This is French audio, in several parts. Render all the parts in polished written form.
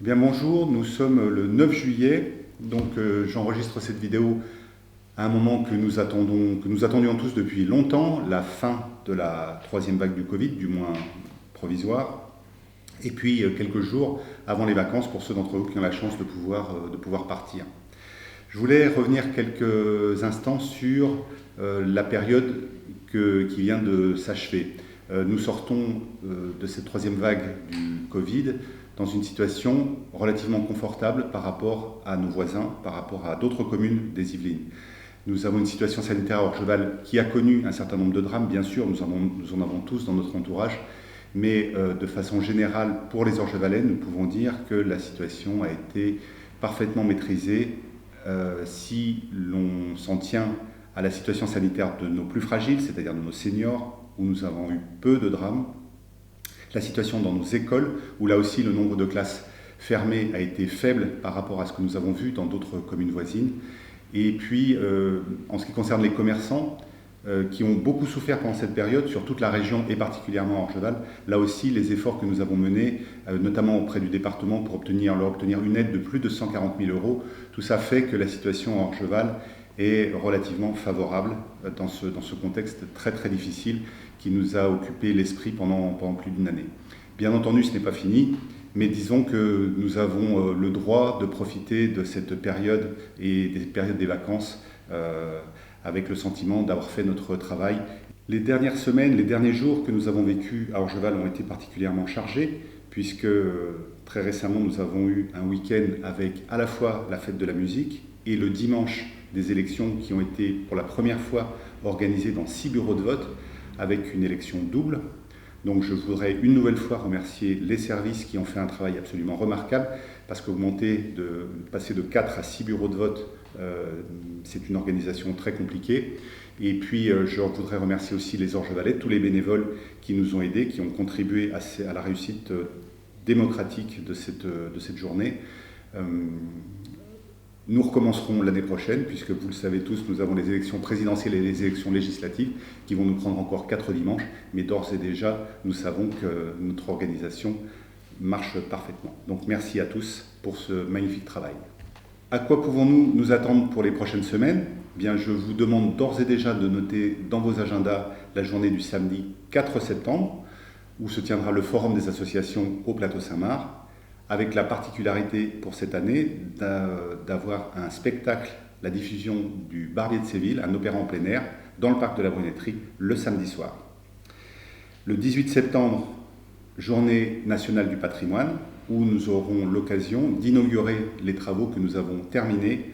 Eh bien bonjour, nous sommes le 9 juillet, donc j'enregistre cette vidéo à un moment que nous attendions tous depuis longtemps, la fin de la troisième vague du Covid, du moins provisoire, et puis quelques jours avant les vacances pour ceux d'entre vous qui ont la chance de pouvoir partir. Je voulais revenir quelques instants sur la période qui vient de s'achever. Nous sortons de cette troisième vague du Covid dans une situation relativement confortable par rapport à nos voisins, par rapport à d'autres communes des Yvelines. Nous avons une situation sanitaire à Orgeval qui a connu un certain nombre de drames, bien sûr, nous en avons tous dans notre entourage, mais de façon générale, pour les Orgevalais, nous pouvons dire que la situation a été parfaitement maîtrisée si l'on s'en tient à la situation sanitaire de nos plus fragiles, c'est-à-dire de nos seniors, où nous avons eu peu de drames, la situation dans nos écoles, où là aussi le nombre de classes fermées a été faible par rapport à ce que nous avons vu dans d'autres communes voisines, et puis en ce qui concerne les commerçants, qui ont beaucoup souffert pendant cette période sur toute la région et particulièrement à Orgeval. Là aussi, les efforts que nous avons menés, notamment auprès du département pour leur obtenir une aide de plus de 140 000 €, tout ça fait que la situation à Orgeval est relativement favorable dans ce contexte très très difficile qui nous a occupé l'esprit pendant plus d'une année. Bien entendu, ce n'est pas fini, mais disons que nous avons le droit de profiter de cette période et des périodes des vacances avec le sentiment d'avoir fait notre travail. Les dernières semaines, les derniers jours que nous avons vécus à Orgeval ont été particulièrement chargés, puisque très récemment nous avons eu un week-end avec à la fois la fête de la musique et le dimanche des élections qui ont été pour la première fois organisées dans 6 bureaux de vote avec une élection double. Donc je voudrais une nouvelle fois remercier les services qui ont fait un travail absolument remarquable, parce que passer de 4 à 6 bureaux de vote, c'est une organisation très compliquée. Et puis je voudrais remercier aussi les Orgevalais, tous les bénévoles qui nous ont aidés, qui ont contribué à la réussite démocratique de cette journée. Nous recommencerons l'année prochaine, puisque vous le savez tous, nous avons les élections présidentielles et les élections législatives qui vont nous prendre encore 4 dimanches, mais d'ores et déjà, nous savons que notre organisation marche parfaitement. Donc merci à tous pour ce magnifique travail. À quoi pouvons-nous nous attendre pour les prochaines semaines ? Bien, je vous demande d'ores et déjà de noter dans vos agendas la journée du samedi 4 septembre, où se tiendra le Forum des associations au Plateau Saint-Marc, avec la particularité pour cette année d'avoir un spectacle, la diffusion du Barbier de Séville, un opéra en plein air, dans le parc de la Brunetterie, le samedi soir. Le 18 septembre, journée nationale du patrimoine, où nous aurons l'occasion d'inaugurer les travaux que nous avons terminés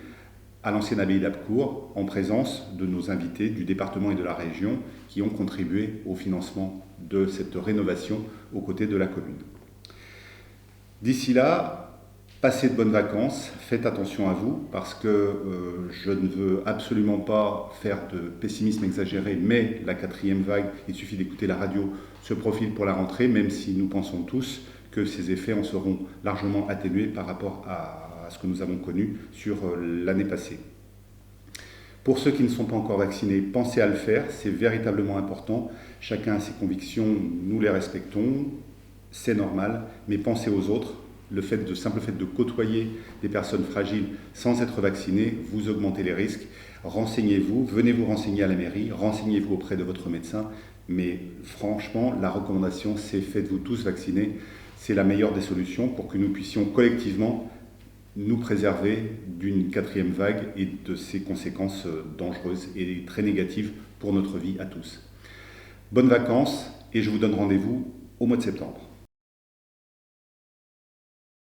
à l'ancienne abbaye d'Abcourt, en présence de nos invités du département et de la région qui ont contribué au financement de cette rénovation aux côtés de la commune. D'ici là, passez de bonnes vacances, faites attention à vous, parce que je ne veux absolument pas faire de pessimisme exagéré, mais la 4e vague, il suffit d'écouter la radio, se profile pour la rentrée, même si nous pensons tous que ces effets en seront largement atténués par rapport à ce que nous avons connu sur l'année passée. Pour ceux qui ne sont pas encore vaccinés, pensez à le faire, c'est véritablement important. Chacun a ses convictions, nous les respectons. C'est normal, mais pensez aux autres. Le simple fait de côtoyer des personnes fragiles sans être vaccinées, vous augmentez les risques. Renseignez-vous, venez vous renseigner à la mairie, renseignez-vous auprès de votre médecin. Mais franchement, la recommandation, c'est faites-vous tous vacciner. C'est la meilleure des solutions pour que nous puissions collectivement nous préserver d'une 4e vague et de ses conséquences dangereuses et très négatives pour notre vie à tous. Bonnes vacances et je vous donne rendez-vous au mois de septembre.